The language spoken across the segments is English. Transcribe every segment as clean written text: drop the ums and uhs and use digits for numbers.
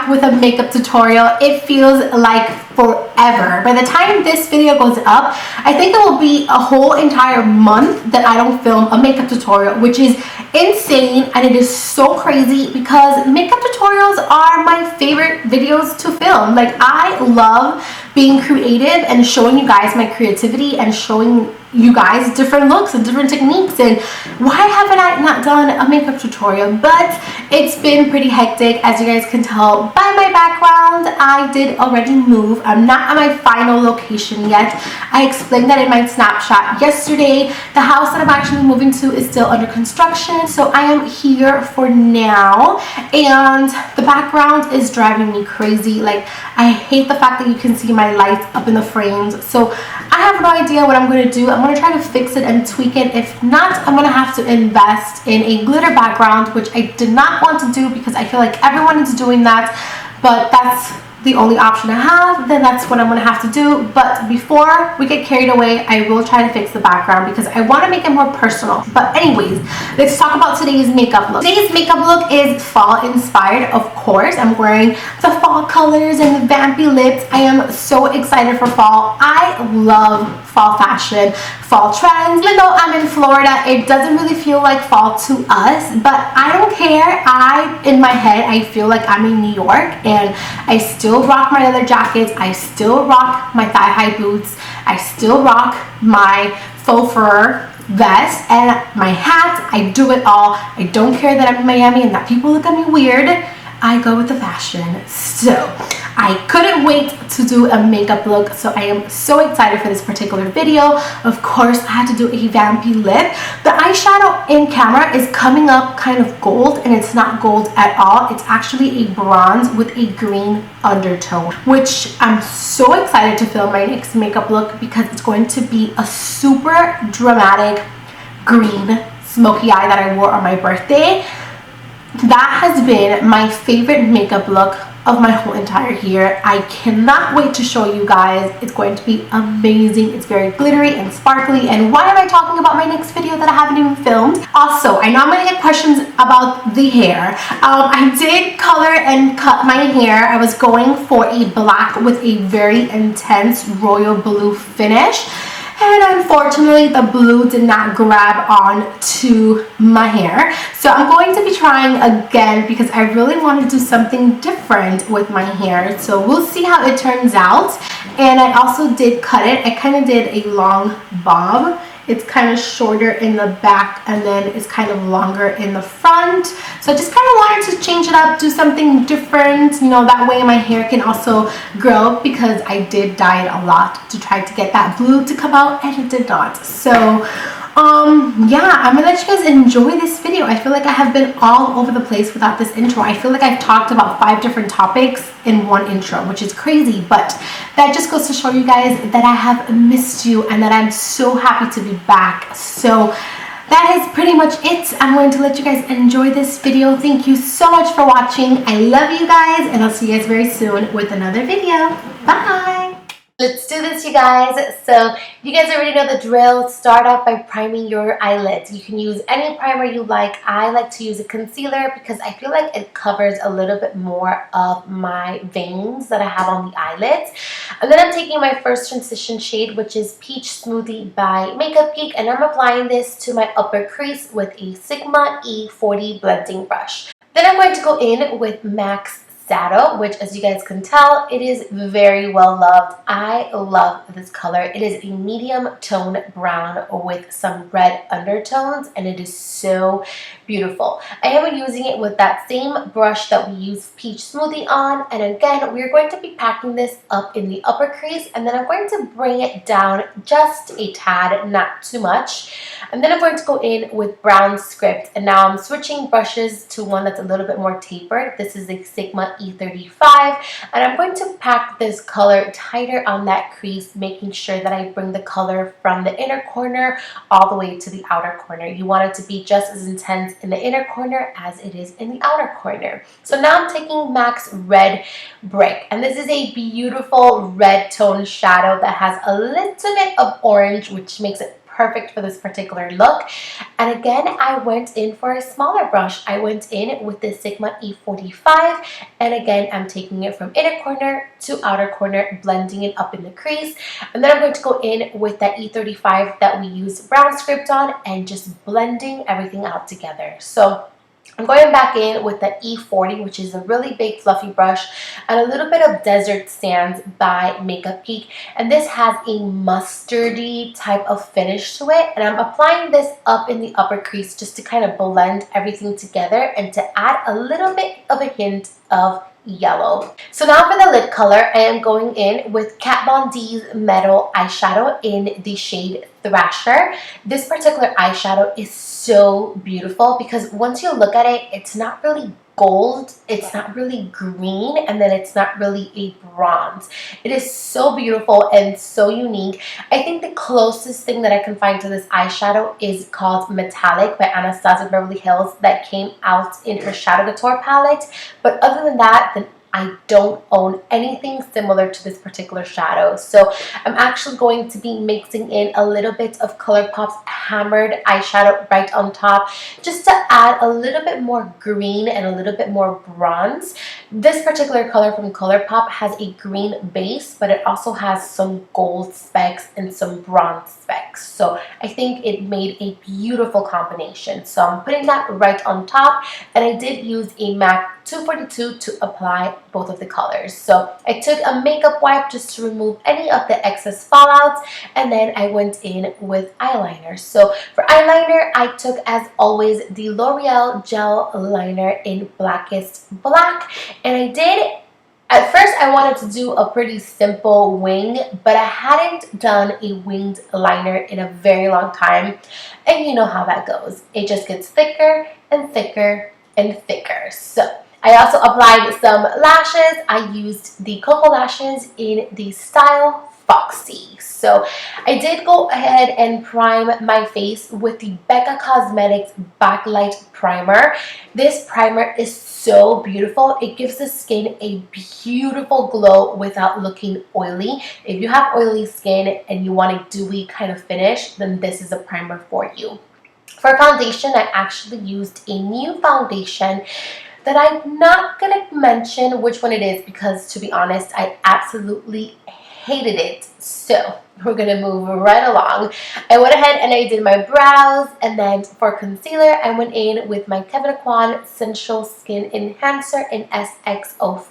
back with a makeup tutorial. It feels like forever. By the time this video goes up, I think it will be a whole entire month that I don't film a makeup tutorial, which is insane, and it is so crazy because makeup tutorials are my favorite videos to film. Like, I love being creative and showing you guys my creativity and showing you guys different looks and different techniques, and why haven't I not done a makeup tutorial? But it's been pretty hectic, as you guys can tell by my background. I did already move. I'm not at my final location yet. I explained that in my snapshot yesterday. The house that I'm actually moving to is still under construction, so I am here for now, and the background is driving me crazy. Like, I hate the fact that you can see my lights up in the frames, so I have no idea what I'm going to do. I'm going to try to fix it and tweak it. If not, I'm going to have to invest in a glitter background, which I did not want to do because I feel like everyone is doing that, but that's the only option I have. Then that's what I'm going to have to do. But before we get carried away, I will try to fix the background because I want to make it more personal. But anyways, let's talk about today's makeup look. Today's makeup look is fall inspired, of course. I'm wearing the fall colors and the vampy lips. I am so excited for fall. I love fall fashion, fall trends. Even though I'm in Florida, it doesn't really feel like fall to us, but I don't care. In my head, I feel like I'm in New York, and I still rock my leather jackets. I still rock my thigh-high boots. I still rock my faux fur vest and my hat. I do it all. I don't care that I'm in Miami and that people look at me weird. I go with the fashion. So I couldn't wait to do a makeup look, so I am so excited for this particular video. Of course, I had to do a vampy lip. The eyeshadow in camera is coming up kind of gold, and it's not gold at all. It's actually a bronze with a green undertone, which I'm so excited to film my next makeup look because it's going to be a super dramatic green smoky eye that I wore on my birthday. That has been my favorite makeup look of my whole entire year. I cannot wait to show you guys. It's going to be amazing. It's very glittery and sparkly. And why am I talking about my next video that I haven't even filmed? Also, I know I'm going to get questions about the hair. I did color and cut my hair. I was going for a black with a very intense royal blue finish. And unfortunately, the blue did not grab on to my hair. So I'm going to be trying again because I really want to do something different with my hair. So we'll see how it turns out. And I also did cut it. I kind of did a long bob. It's kind of shorter in the back and then it's kind of longer in the front. So I just kind of wanted to change it up, do something different, you know, that way my hair can also grow, because I did dye it a lot to try to get that blue to come out, and it did not. So yeah, I'm gonna let you guys enjoy this video. I feel like I have been all over the place without this intro. I feel like I've talked about 5 different topics in one intro, which is crazy, but that just goes to show you guys that I have missed you and that I'm so happy to be back. So that is pretty much it. I'm going to let you guys enjoy this video. Thank you so much for watching. I love you guys, and I'll see you guys very soon with another video. Bye. Let's do this, you guys. So you guys already know the drill. Start off by priming your eyelids. You can use any primer you like. I like to use a concealer because I feel like it covers a little bit more of my veins that I have on the eyelids. And then I'm taking my first transition shade, which is Peach Smoothie by Makeup Geek, and I'm applying this to my upper crease with a Sigma E40 blending brush. Then I'm going to go in with MAC's Shadow, which, as you guys can tell, it is very well loved. I love this color. It is a medium tone brown with some red undertones, and it is so beautiful. I am using it with that same brush that we used Peach Smoothie on, and again, we're going to be packing this up in the upper crease, and then I'm going to bring it down just a tad, not too much. And then I'm going to go in with Brown Script, and now I'm switching brushes to one that's a little bit more tapered. This is a Sigma E35, and I'm going to pack this color tighter on that crease, making sure that I bring the color from the inner corner all the way to the outer corner. You want it to be just as intense in the inner corner as it is in the outer corner. So now I'm taking MAC's Red Brick, and this is a beautiful red tone shadow that has a little bit of orange, which makes it perfect for this particular look. And again, I went in for a smaller brush. I went in with the Sigma E45, and again, I'm taking it from inner corner to outer corner, blending it up in the crease. And then I'm going to go in with that E35 that we used brown script on and just blending everything out together. So I'm going back in with the E40, which is a really big fluffy brush, and a little bit of Desert Sands by Makeup Geek. And this has a mustardy type of finish to it. And I'm applying this up in the upper crease just to kind of blend everything together and to add a little bit of a hint of yellow. So now for the lid color, I am going in with Kat Von D's Metal eyeshadow in the shade Thrasher. This particular eyeshadow is so beautiful because once you look at it, it's not really gold, it's not really green, and then it's not really a bronze. It is so beautiful and so unique. I think the closest thing that I can find to this eyeshadow is called Metallic by Anastasia Beverly Hills that came out in her Shadow Couture palette. But other than that, then I don't own anything similar to this particular shadow. So I'm actually going to be mixing in a little bit of ColourPop's Hammered eyeshadow right on top, just to add a little bit more green and a little bit more bronze. This particular color from ColourPop has a green base, but it also has some gold specks and some bronze specks. So I think it made a beautiful combination. So I'm putting that right on top, and I did use a MAC 242 to apply both of the colors. So I took a makeup wipe just to remove any of the excess fallouts, and then I went in with eyeliner. So for eyeliner, I took, as always, the L'Oreal Gel Liner in Blackest Black, and I did. At first, I wanted to do a pretty simple wing, but I hadn't done a winged liner in a very long time, and you know how that goes. It just gets thicker and thicker and thicker. So I also applied some lashes. I used the Cocoa Lashes in the style Foxy. So I did go ahead and prime my face with the Becca Cosmetics Backlight Primer. This primer is so beautiful. It gives the skin a beautiful glow without looking oily. If you have oily skin and you want a dewy kind of finish, then this is a primer for you. For foundation, I actually used a new foundation that I'm not going to mention which one it is because, to be honest, I absolutely hated it. So we're going to move right along. I went ahead and I did my brows, and then for concealer, I went in with my Kevyn Aucoin Sensual Skin Enhancer in SX05.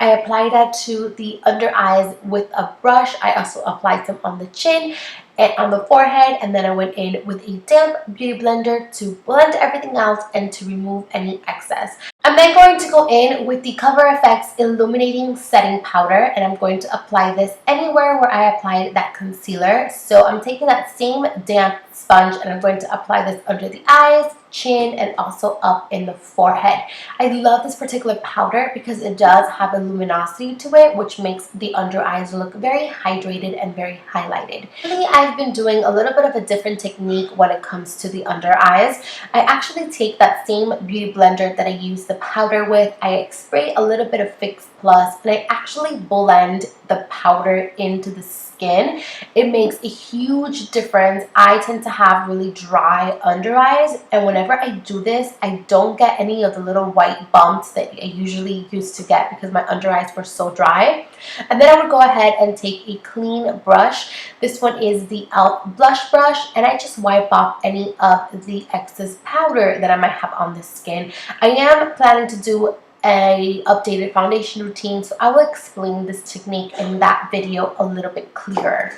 I applied that to the under eyes with a brush. I also applied some on the chin and on the forehead, and then I went in with a damp beauty blender to blend everything out and to remove any excess. I'm then going to go in with the Cover FX Illuminating Setting Powder, and I'm going to apply this anywhere where I applied that concealer. So I'm taking that same damp sponge and I'm going to apply this under the eyes, chin, and also up in the forehead. I love this particular powder because it does have a luminosity to it, which makes the under eyes look very hydrated and very highlighted. Really, I've been doing a little bit of a different technique when it comes to the under eyes. I actually take that same beauty blender that I use the powder with, I spray a little bit of Fix Plus, and I actually blend the powder into the skin. It makes a huge difference. I tend to have really dry under eyes, and whenever I do this, I don't get any of the little white bumps that I usually used to get because my under eyes were so dry. And then I would go ahead and take a clean brush. This one is the e.l.f. blush brush, and I just wipe off any of the excess powder that I might have on the skin. I am planning to do a updated foundation routine, so I will explain this technique in that video a little bit clearer.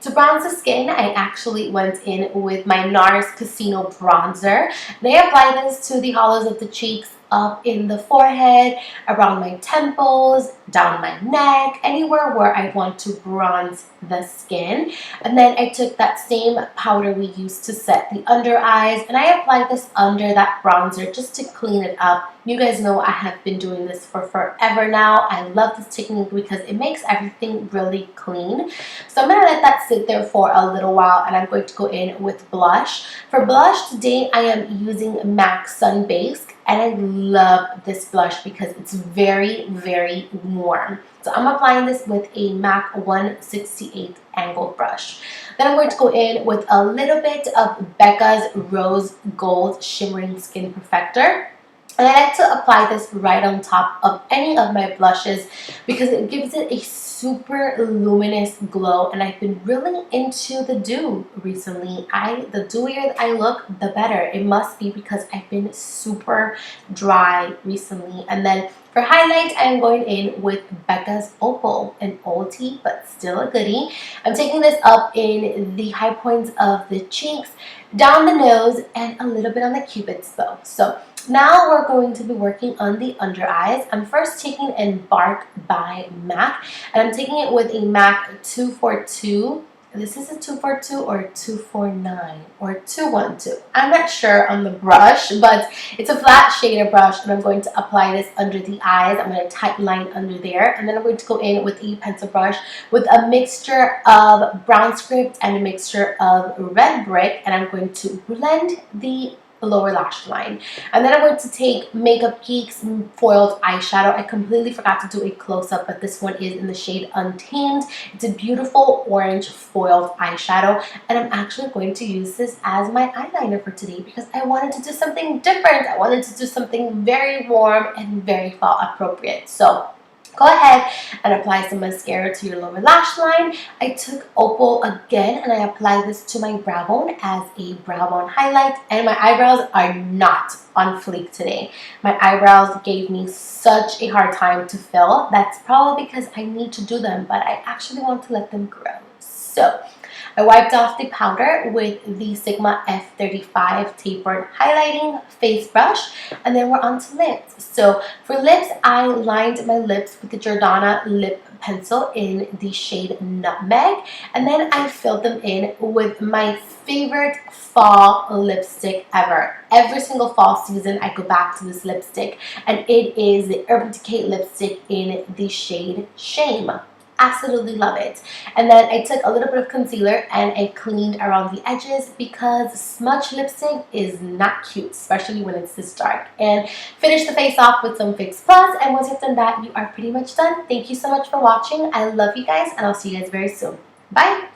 To bronze the skin, I actually went in with my NARS Casino Bronzer. And I apply this to the hollows of the cheeks, up in the forehead, around my temples, down my neck, anywhere where I want to bronze the skin. And then I took that same powder we used to set the under eyes, and I applied this under that bronzer just to clean it up. You guys know I have been doing this for forever now. I love this technique because it makes everything really clean. So I'm going to let that sit there for a little while, and I'm going to go in with blush. For blush today, I am using MAC Sun Based. And I love this blush because it's very, very warm. So I'm applying this with a MAC 168 angled brush. Then I'm going to go in with a little bit of Becca's Rose Gold Shimmering Skin Perfector. And I like to apply this right on top of any of my blushes because it gives it a super luminous glow, and I've been really into the dew recently. The dewier I look, the better. It must be because I've been super dry recently. And then for highlight, I'm going in with Becca's Opal, an oldie but still a goodie. I'm taking this up in the high points of the cheeks, down the nose, and a little bit on the cupid's bow. So now we're going to be working on the under eyes. I'm first taking Embark by MAC, and I'm taking it with a MAC 242. This is a 242 or 249 or 212. I'm not sure on the brush, but it's a flat shader brush, and I'm going to apply this under the eyes. I'm going to tight line under there, and then I'm going to go in with a pencil brush with a mixture of brown script and a mixture of red brick, and I'm going to blend the lower lash line. And then I'm going to take Makeup Geek's foiled eyeshadow. I completely forgot to do a close-up, but this one is in the shade Untamed. It's a beautiful orange foiled eyeshadow, and I'm actually going to use this as my eyeliner for today because I wanted to do something different. I wanted to do something very warm and very fall appropriate. So go ahead and apply some mascara to your lower lash line. I took Opal again and I applied this to my brow bone as a brow bone highlight, and my eyebrows are not on fleek today. My eyebrows gave me such a hard time to fill. That's probably because I need to do them, but I actually want to let them grow. So I wiped off the powder with the Sigma F35 tapered highlighting face brush, and then we're on to lips. So for lips, I lined my lips with the Jordana lip pencil in the shade Nutmeg, and then I filled them in with my favorite fall lipstick ever. Every single fall season, I go back to this lipstick, and it is the Urban Decay lipstick in the shade Shame. Absolutely love it. And then I took a little bit of concealer and I cleaned around the edges because smudge lipstick is not cute, especially when it's this dark. And finish the face off with some Fix Plus, and once you've done that, you are pretty much done. Thank you so much for watching. I love you guys, and I'll see you guys very soon. Bye!